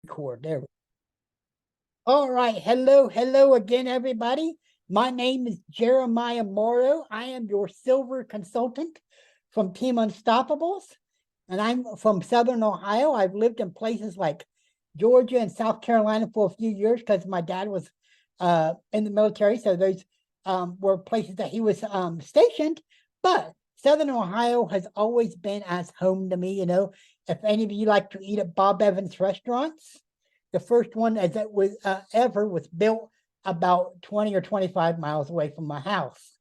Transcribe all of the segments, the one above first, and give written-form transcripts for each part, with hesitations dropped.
Record there. All right. Hello again, everybody. My name is Jeremiah Morrow. I am your silver consultant from Team Unstoppables, and I'm from Southern Ohio. I've lived in places like Georgia and South Carolina for a few years because my dad was in the military. So those were places that he was stationed. But Southern Ohio has always been as home to me. If any of you like to eat at Bob Evans restaurants, the first one as that was ever was built about 20 or 25 miles away from my house.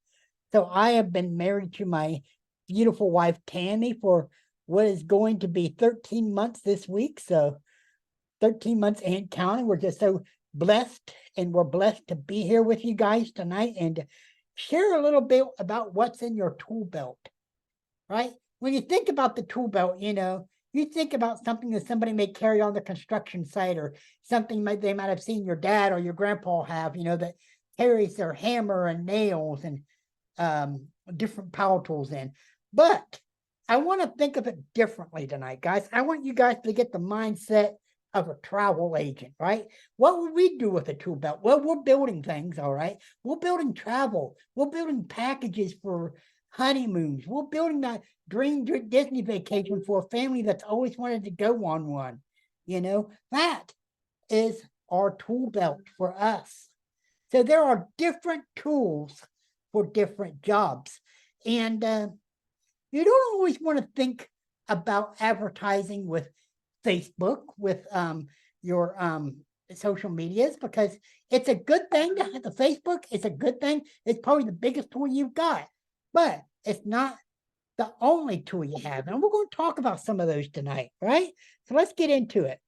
So I have been married to my beautiful wife, Tammy, for what is going to be 13 months this week. So 13 months and counting. We're just so blessed, and we're blessed to be here with you guys tonight and share a little bit about what's in your tool belt, right? When you think about the tool belt, you think about something that somebody may carry on the construction site, or something they might have seen your dad or your grandpa have, that carries their hammer and nails and different power tools in. But I want to think of it differently tonight, guys. I want you guys to get the mindset of a travel agent, right? What would we do with a tool belt? Well, we're building things, all right? We're building travel. We're building packages for honeymoons. We're building that dream Disney vacation for a family that's always wanted to go on one. That is our tool belt for us. So there are different tools for different jobs. And you don't always want to think about advertising with Facebook, with your social medias, because it's a good thing to have the Facebook. It's a good thing. It's probably the biggest tool you've got, but it's not the only tool you have. And we're going to talk about some of those tonight, right? So let's get into it.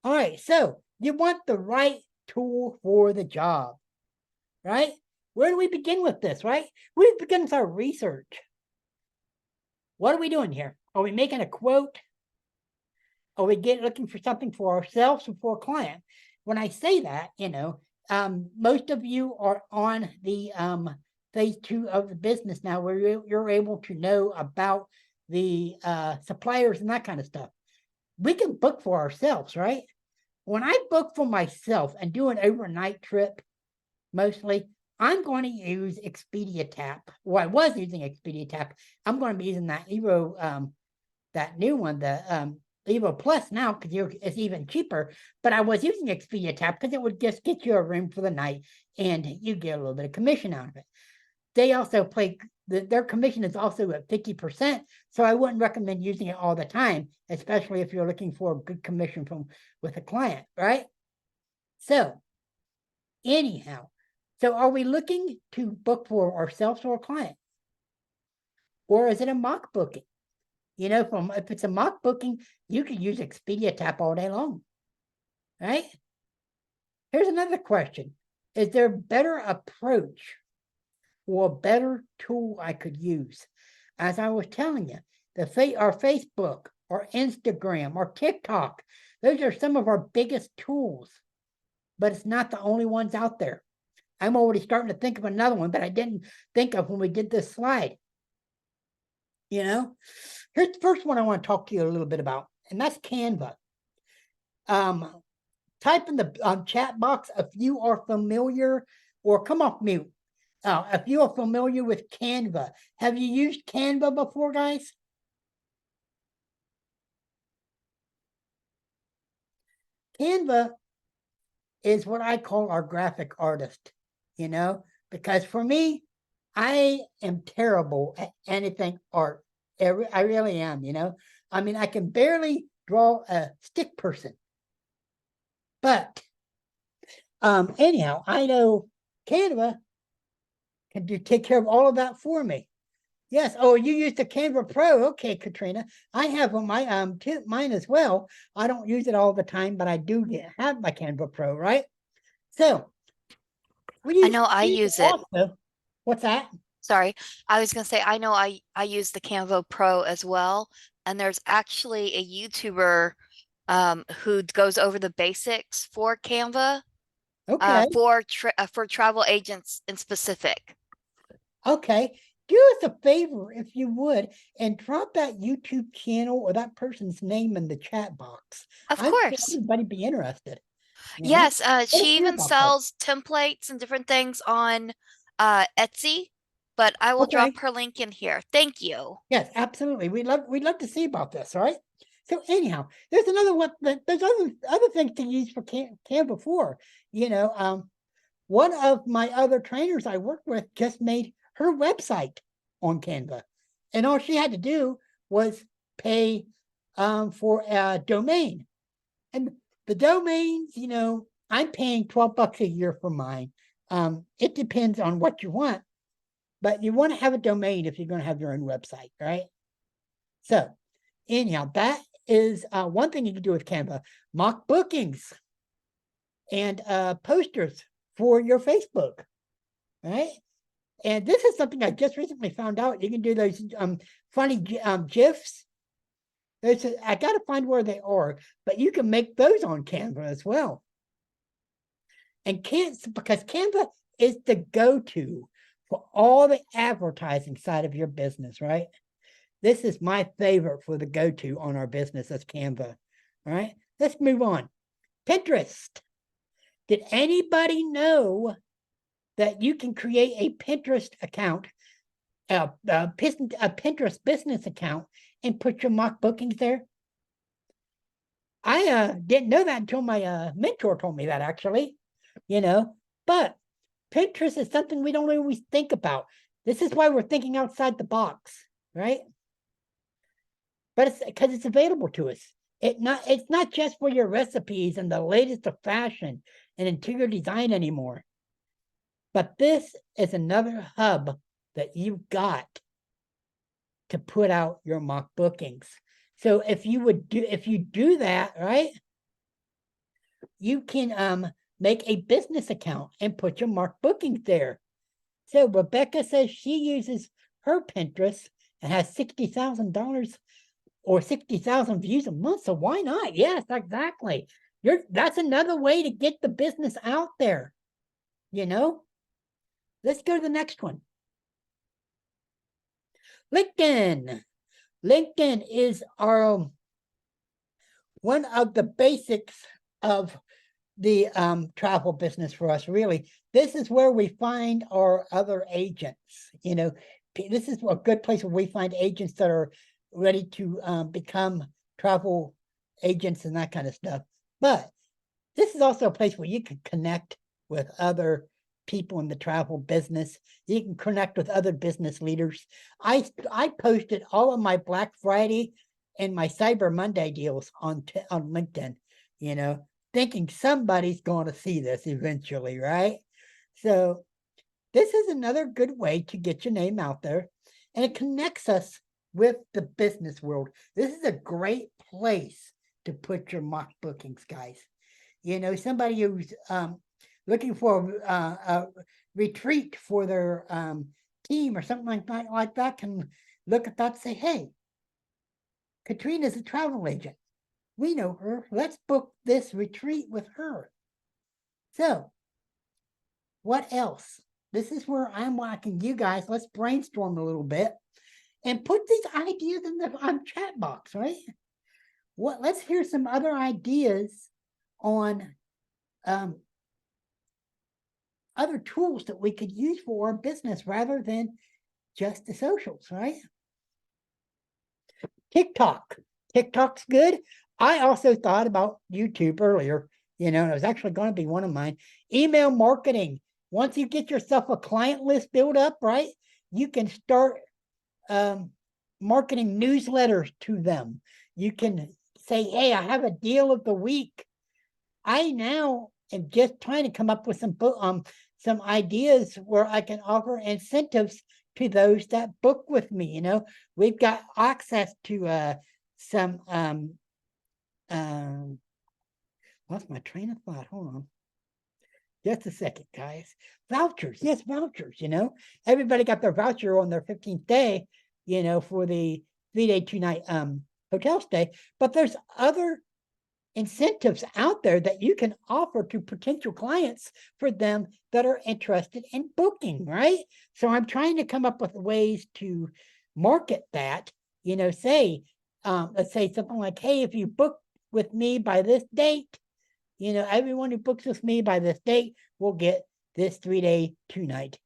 All right. So you want the right tool for the job, right? Where do we begin with this, right? We begin with our research. What are we doing here? Are we making a quote? Are we looking for something for ourselves or for a client? When I say that, most of you are on the phase 2 of the business now, where you're able to know about the suppliers and that kind of stuff. We can book for ourselves, right? When I book for myself and do an overnight trip, mostly, I'm going to use Expedia Tap. Well, I was using Expedia Tap. I'm going to be using that Evo, that new one, the Evo Plus now, because it's even cheaper. But I was using Expedia Tap because it would just get you a room for the night, and you get a little bit of commission out of it. They also their commission is also at 50%, so I wouldn't recommend using it all the time, especially if you're looking for a good commission with a client, right? So anyhow, so are we looking to book for ourselves or a client? Or is it a mock booking? If it's a mock booking, you could use Expedia Tap all day long, right? Here's another question. Is there a better approach or a better tool I could use? As I was telling you, our Facebook, our Instagram, our TikTok, those are some of our biggest tools, but it's not the only ones out there. I'm already starting to think of another one, but I didn't think of when we did this slide. Here's the first one I want to talk to you a little bit about, and that's Canva. Type in the chat box if you are familiar, or come off mute. If you are familiar with Canva. Have you used Canva before, guys? Canva is what I call our graphic artist, because for me, I am terrible at anything art. I really am, I mean, I can barely draw a stick person. But anyhow, I know Canva can take care of all of that for me. Yes. Oh, you use the Canva Pro. Okay, Katrina. I have on my mine as well. I don't use it all the time, but I do have my Canva Pro, right? So I know I use it. What's that? Sorry, I was going to say, I know I use the Canva Pro as well. And there's actually a YouTuber who goes over the basics for Canva. Okay. For travel agents in specific. Okay. do us a favor if you would and drop that YouTube channel or that person's name in the chat box. Of I'm sure course. everybody be interested. Yes, Let us she hear even about that. sells templates and different things on Etsy, but I will Okay. drop her link in here. Thank you. Yes, absolutely. We'd love to see about this. All right. So anyhow, there's another one. There's other things to use for Canva for. You know, one of my other trainers I work with just made her website on Canva, and all she had to do was pay for a domain. And the domains, I'm paying $12 a year for mine. It depends on what you want, but you want to have a domain if you're going to have your own website, right? So, anyhow, that is one thing you can do with Canva. Mock bookings and posters for your Facebook, right? And this is something I just recently found out. You can do those funny GIFs. I got to find where they are, but you can make those on Canva as well. And because Canva is the go-to for all the advertising side of your business, right? This is my favorite for the go-to on our business as Canva. All right, let's move on. Pinterest. Did anybody know that you can create a Pinterest account, a Pinterest business account, and put your mock bookings there? I didn't know that until my mentor told me that, actually. But Pinterest is something we don't always think about. This is why we're thinking outside the box, right? But it's because it's available to us. It's not just for your recipes and the latest of fashion and interior design anymore. But this is another hub that you've got to put out your mock bookings. So if you do that, right, you can make a business account and put your mock bookings there. So Rebecca says she uses her Pinterest and has $60,000 or 60,000 views a month. So why not? Yes, exactly. That's another way to get the business out there. Let's go to the next one. LinkedIn. LinkedIn is our one of the basics of the travel business for us, really. This is where we find our other agents. This is a good place where we find agents that are ready to become travel agents and that kind of stuff. But this is also a place where you can connect with other people in the travel business. You can connect with other business leaders. I posted all of my Black Friday and my Cyber Monday deals on LinkedIn, thinking somebody's going to see this eventually, right? So this is another good way to get your name out there, and it connects us with the business world. This is a great place to put your mock bookings, guys. Somebody who's looking for a retreat for their team or something like that can look at that and say, hey, Katrina's a travel agent. We know her. Let's book this retreat with her. So, what else? This is where I'm walking you guys. Let's brainstorm a little bit and put these ideas in the chat box, right? Let's hear some other ideas on other tools that we could use for our business rather than just the socials, right? TikTok. TikTok's good. I also thought about YouTube earlier, and it was actually going to be one of mine. Email marketing. Once you get yourself a client list built up, right, you can start marketing newsletters to them. You can say, hey, I have a deal of the week. I now am just trying to come up with some ideas where I can offer incentives to those that book with me. We've got access to some lost my train of thought. Hold on. Just a second, guys. Vouchers. Yes, vouchers. Everybody got their voucher on their 15th day, for the 3-day, 2-night hotel stay. But there's other incentives out there that you can offer to potential clients for them that are interested in booking, right? So I'm trying to come up with ways to market that, say, let's say something like, hey, if you book with me by this date, everyone who books with me by this date will get this 3-day, 2-night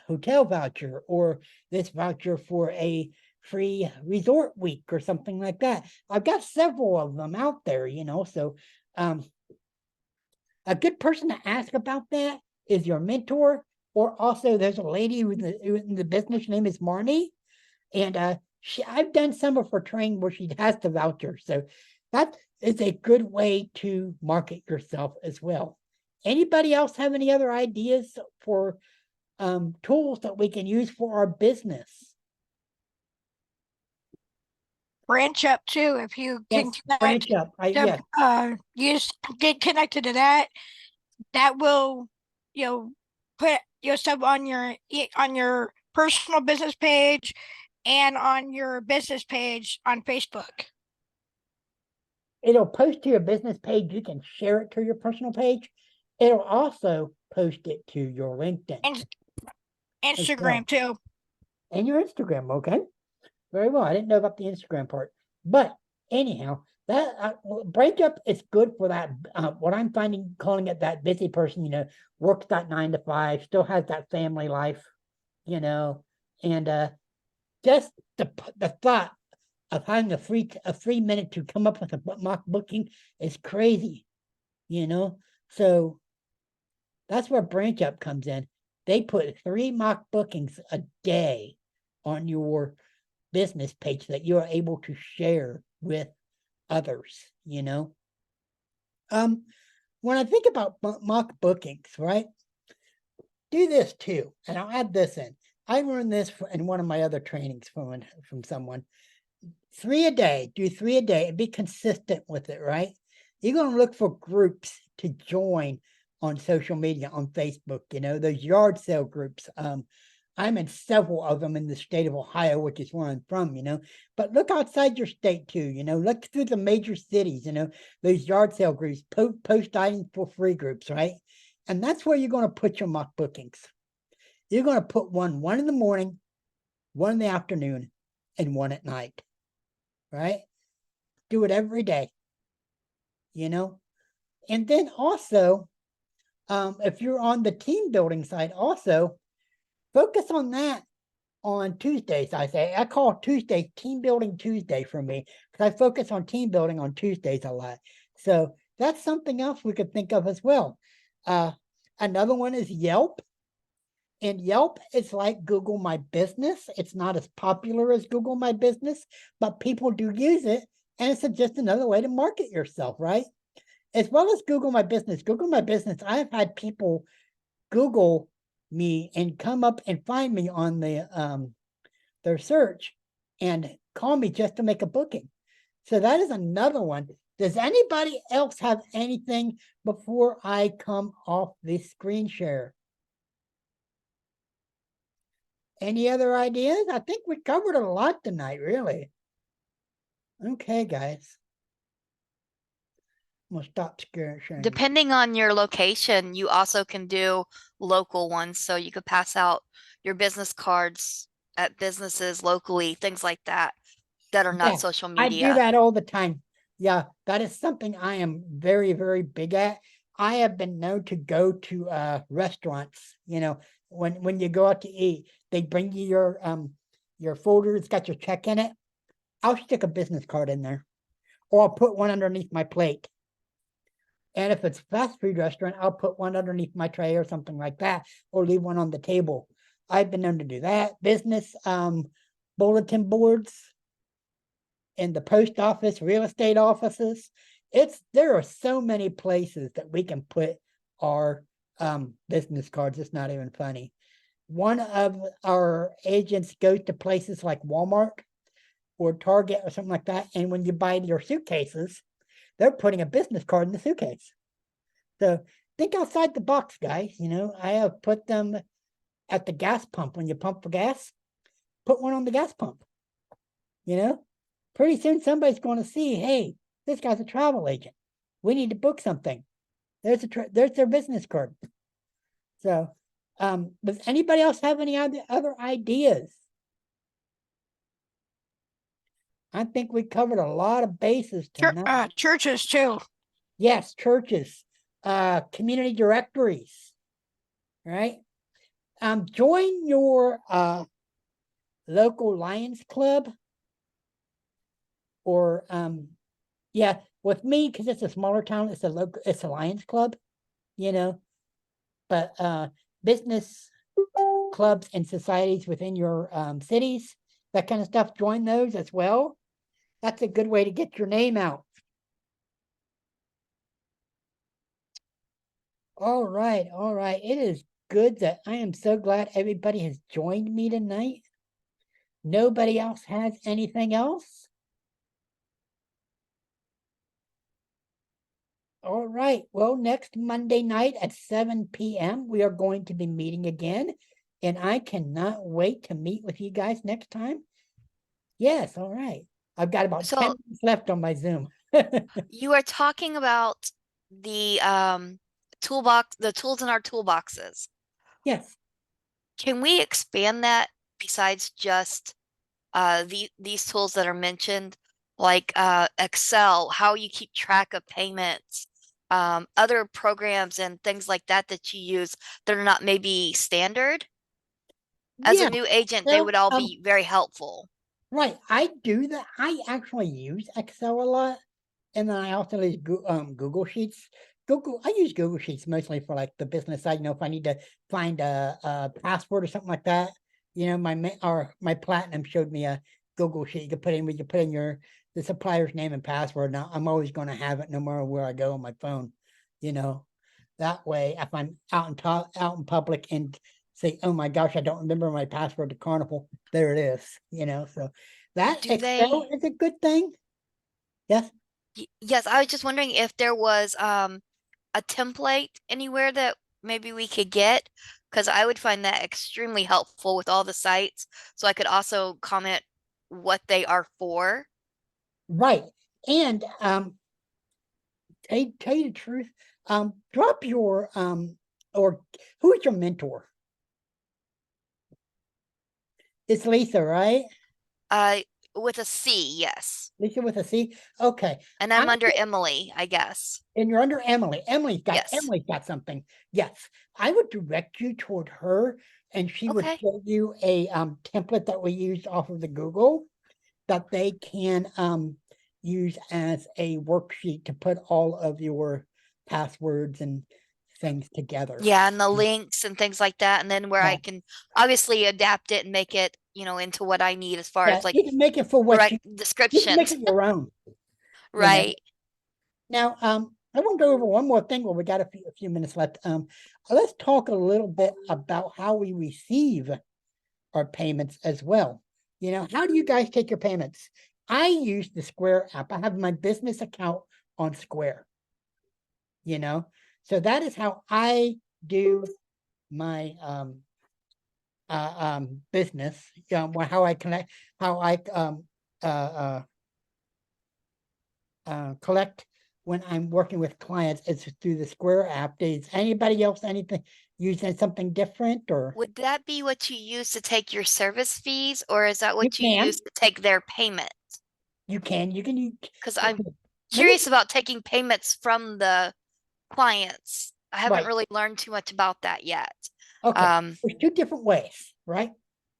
hotel voucher, or this voucher for a free resort week or something like that. I've got several of them out there, so a good person to ask about that is your mentor, or also there's a lady in the business, name is Marnie, and I've done some of her training where she has the voucher, so that is a good way to market yourself as well. Anybody else have any other ideas for tools that we can use for our business? Branch up too, if you can Yes, branch up. Yes. get connected to that. That will, put your stuff on your personal business page and on your business page on Facebook. It'll post to your business page. You can share it to your personal page. It'll also post it to your LinkedIn. And Instagram too. And your Instagram, okay? Very well. I didn't know about the Instagram part. But anyhow, that break up is good for that. What I'm finding, calling it that busy person, works that 9 to 5, still has that family life, and just the thought of having a free minute to come up with a mock booking is crazy, So that's where branch up comes in. They put 3 mock bookings a day on your business page that you are able to share with others, When I think about mock bookings, right? Do this too, and I'll add this in. I learned this in one of my other trainings from someone. 3 a day, do 3 a day and be consistent with it, right? You're going to look for groups to join on social media, on Facebook, those yard sale groups. I'm in several of them in the state of Ohio, which is where I'm from, but look outside your state too, look through the major cities, those yard sale groups, post items for free groups, right? And that's where you're going to put your mock bookings. You're going to put one in the morning, one in the afternoon, and one at night, right? Do it every day, and then also, if you're on the team building side, also focus on that on Tuesdays. I call Tuesday Team Building Tuesday for me, because I focus on team building on Tuesdays a lot. So that's something else we could think of as well. Another one is Yelp. And Yelp is like Google My Business. It's not as popular as Google My Business, but people do use it. And it's just another way to market yourself, right? As well as Google My Business. Google My Business, I've had people Google me and come up and find me on their search and call me just to make a booking. So that is another one. Does anybody else have anything before I come off the screen share? Any other ideas? I think we covered a lot tonight, really. Okay, guys. I'm gonna stop sharing. Depending on your location, you also can do local ones. So you could pass out your business cards at businesses locally, things like that, that are not social I do media. that all the time. Yeah, that is something I am very, very big at. I have been known to go to restaurants, when you go out to eat, they bring you your folder, it's got your check in it. I'll stick a business card in there, or I'll put one underneath my plate. And if it's a fast food restaurant, I'll put one underneath my tray or something like that, or leave one on the table. I've been known to do that. Business bulletin boards in the post office, real estate offices. There are so many places that we can put our business cards. It's not even funny. One of our agents goes to places like Walmart or Target or something like that, and when you buy your suitcases, they're putting a business card in the suitcase. So think outside the box, guys. I have put them at the gas pump. When you pump for gas, put one on the gas pump. Pretty soon somebody's going to see, hey, this guy's a travel agent. we need to book something. There's there's their business card. So, does anybody else have any other ideas? I think we covered a lot of bases tonight. Churches too. Yes, churches, community directories, right? Join your local Lions Club, or yeah, with me, because it's a smaller town, it's a Lions Club, you know. But business clubs and societies within your cities, that kind of stuff, join those as well. That's a good way to get your name out. All right, all right. It is good that I am so glad everybody has joined me tonight. Nobody else has anything else? All right. Well, next Monday night at 7 p.m., we are going to be meeting again. And I cannot wait to meet with you guys next time. Yes, all right. I've got about 10 So minutes left on my Zoom. you are talking about the toolbox, the tools in our toolboxes. Yes. Can we expand that besides just these tools that are mentioned, like Excel, how you keep track of payments, other programs and things like that that you use that are not maybe standard? As a Yeah. new agent, they Well, would all be very helpful. right. I do that. I actually use Excel a lot. And then I also use Google Sheets. I use Google Sheets mostly for like the business side. You know, if I need to find a password or something like that, you know, my platinum showed me a Google Sheet. You could put in the supplier's name and password. Now I'm always going to have it no matter where I go on my phone. You know, that way if I'm out in public and say, oh my gosh, I don't remember my password to Carnival, there it is. You know, so that Do Excel they? is a good thing. Yes. Yes, I was just wondering if there was a template anywhere that maybe we could get, because I would find that extremely helpful with all the sites. So I could also comment what they are for. Right. And tell you the truth, drop your or who is your mentor? It's Lisa, right? Uh, with a C, yes. Lisa with a C. Okay. And I I'm under Emily, I guess. and you're under Emily. Yes. Emily's got something. Yes. I would direct you toward her, and she would Okay. show you a template that we used off of the Google that they can use as a worksheet to put all of your passwords and things together. Yeah, and the links and things like that. And then where Yeah, I can obviously adapt it and make it, into what I need as far yeah, as like you can make it for what direct you can make descriptions. it your own, you know. Right. Now, I want to go over one more thing. Well, we got a few minutes left. Let's talk a little bit about how we receive our payments as well. You know, how do you guys take your payments? I use the Square app. I have my business account on Square, you know. So that is how I do my business. How I connect, how I uh, collect when I'm working with clients is through the Square app. Does anybody else anything using something different, or Would that be what you use to take your service fees, or is that you what you can use to take their payment? you can use. Because I'm Okay, let me curious about taking payments from the clients. I haven't right. really learned too much about that yet. Okay, Um, there's two different ways, right?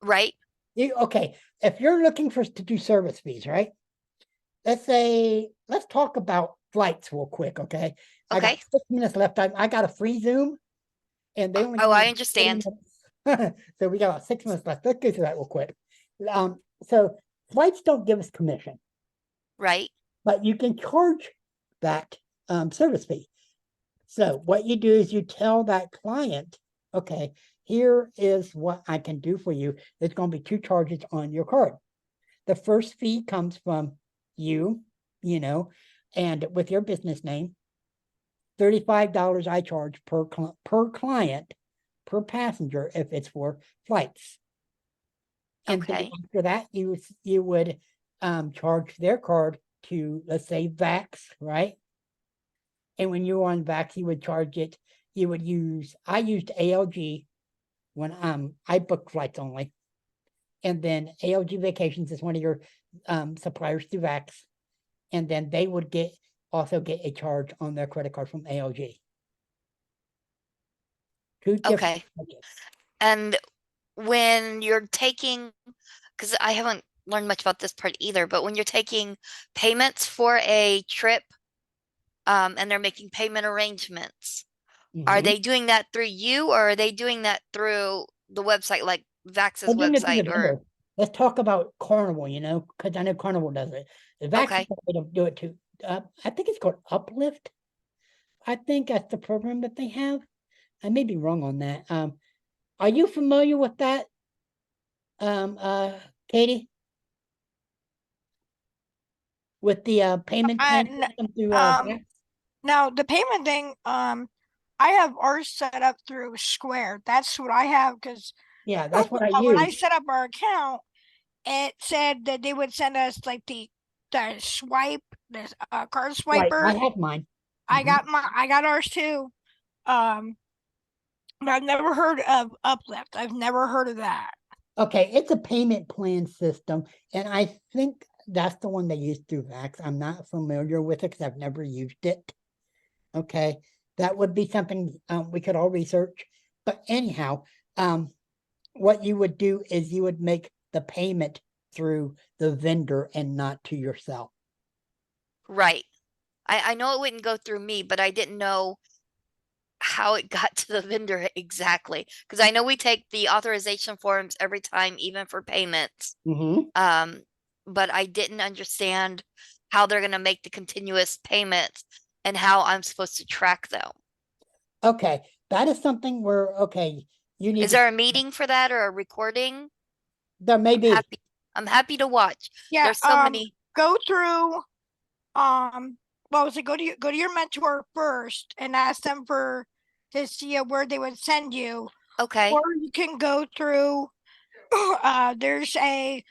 right? Okay, if you're looking for to do service fees, right? Let's talk about flights real quick, okay? I got Okay. 6 minutes left. I got a free Zoom, and they only Oh, give me I 30 understand. minutes. So we got about 6 minutes left. Let's go through that real quick. So flights don't give us commission, Right. but you can charge that service fee. So what you do is you tell that client, okay, here is what I can do for you. There's going to be two charges on your card. The first fee comes from you, you know, and with your business name, $35 I charge per client, per passenger if it's for flights. And then Okay. after that, you would charge their card to, let's say, Vax, right? And when you were on Vax, you would charge it. You would use, I used ALG when I booked flights only. And then ALG Vacations is one of your suppliers through Vax. And then they would also get a charge on their credit card from ALG. Two different Okay. charges. And when you're taking, because I haven't learned much about this part either, but when you're taking payments for a trip, and they're making payment arrangements, are Mhm. they doing that through you, or are they doing that through the website, like Vax's I'm doing it through the website, or vendor. Let's talk about Carnival, because I know Carnival does it. The Vax okay. they don't do it too. I think it's called Uplift. I think that's the program that they have. I may be wrong on that. Are you familiar with that, Katie? With the payment plan n- system through um, Vax? now the payment thing, I have ours set up through Square. That's what I have because Yeah, that's what I when I use. set up our account, it said that they would send us like the swipe, the card Right, I swiper. have mine. Mhm. I got ours too. Um, but I've never heard of Uplift. I've never heard of that. Okay, it's a payment plan system, and I think that's the one they use through Vax. I'm not familiar with it because I've never used it. Okay, that would be something we could all research. But anyhow, what you would do is you would make the payment through the vendor and not to yourself. Right. I know it wouldn't go through me, but I didn't know how it got to the vendor exactly. Because I know we take the authorization forms every time, even for payments. Mhm. But I didn't understand how they're gonna make the continuous payments and how I'm supposed to track them. Okay, that is something where, okay, you need Is to, there a meeting for that or a recording? there may I'm be. happy. I'm happy to watch. Yeah. There's so many. Go through what was it? Go to your mentor first and ask them for to see where they would send you, Okay. or you can go through. There's a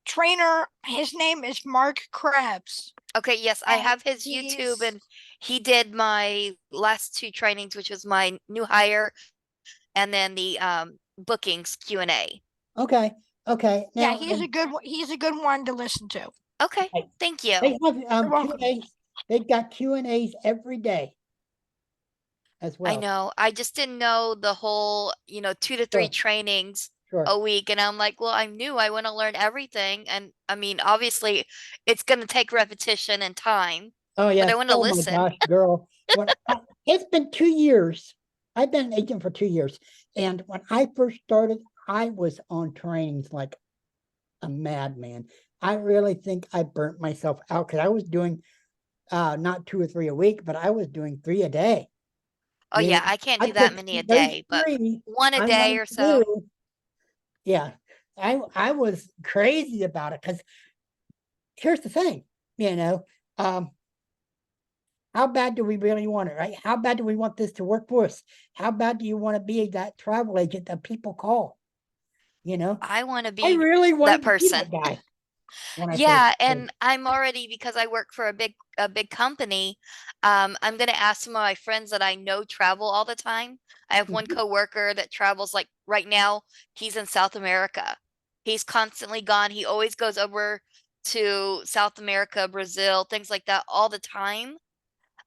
trainer. His name is Mark Krebs. Okay, yes, I And have his YouTube, and he did my last two trainings, which was my new hire and then the bookings Q&A. Okay, okay. Yeah, Now, he's a good one to listen to. Okay, okay, thank you. they have You're welcome. Q&As. They've got Q&As every day as I well. know. I just didn't know the whole, 2 to 3 Sure, trainings sure. a week. And I'm like, well, I'm new. I want to learn everything. And I mean, obviously, it's going to take repetition and time, Oh but I yes. want to Oh my listen. gosh, girl. It's been 2 years. I've been an agent for 2 years. And when I first started, I was on trainings like a madman. I really think I burnt myself out because I was doing not 2 or 3 a week, but I was doing 3 a day. Oh, You know, yeah, I can't I do that took many a those day, but three one a I day wanted or to so. do. Yeah. I was crazy about it because here's the thing, you know, um, how bad do we really want it, right? How bad do we want this to work for us? How bad do you want to be that travel agent that people call? You know, I want to I be really that wanted to be that person. guy when I first Yeah, started. and I'm already, because I work for a big company, I'm gonna ask some of my friends that I know travel all the time. I have one Mhm. coworker that travels, like right now, he's in South America. He's constantly gone. He always goes over to South America, Brazil, things like that all the time.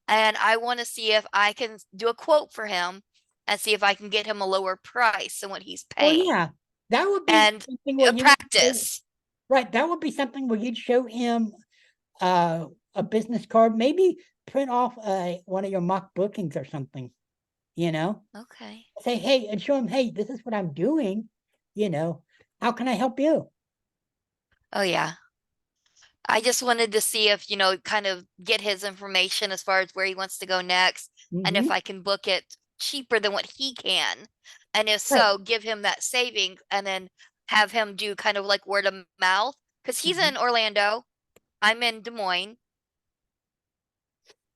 And I want to see if I can do a quote for him and see if I can get him a lower price than what he's Well, paying. yeah, that would be And something where you would show, practice. right. That would be something where you'd show him a business card, maybe print off one of your mock bookings or something, you know, Okay. say, hey, and show him, hey, this is what I'm doing, you know, how can I help you? Oh yeah. I just wanted to see if, kind of get his information as far as where he wants to go next and if Hmm. I can book it cheaper than what he can. And if Right. so, give him that saving and then have him do kind of like word of mouth because he's Mhm. in Orlando. I'm in Des Moines.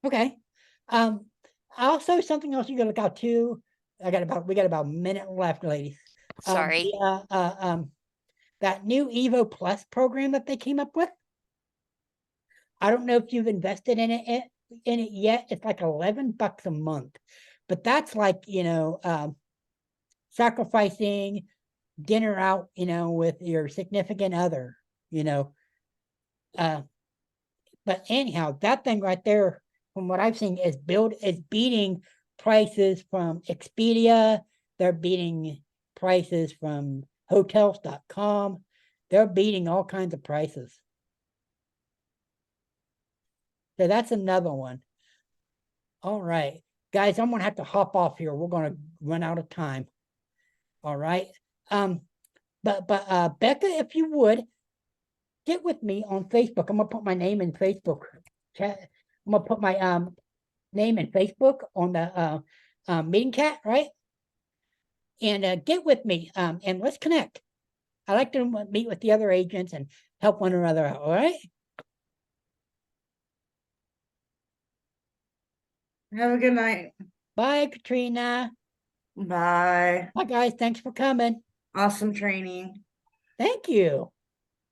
Okay. Um, also something else you gotta look out too. We got about a minute left, ladies. Um, Sorry. the, uh, uh, um, that new Evo Plus program that they came up with. I don't know if you've invested in it in it yet. It's like $11 a month, but that's like, sacrificing dinner out, with your significant other, uh, but anyhow, that thing right there, from what I've seen, is beating prices from Expedia. They're beating prices from hotels.com. They're beating all kinds of prices. So that's another one. All right, guys, I'm gonna have to hop off here. We're gonna run out of time. All right. But Becca, if you would get with me on Facebook. I'm gonna put my name in Facebook chat. I'm gonna put my name in Facebook on the meeting chat, right? And get with me and let's connect. I like to meet with the other agents and help one another out. All right. Have a good night. Bye, Katrina. Bye. Bye, guys. Thanks for coming. Awesome training. Thank you.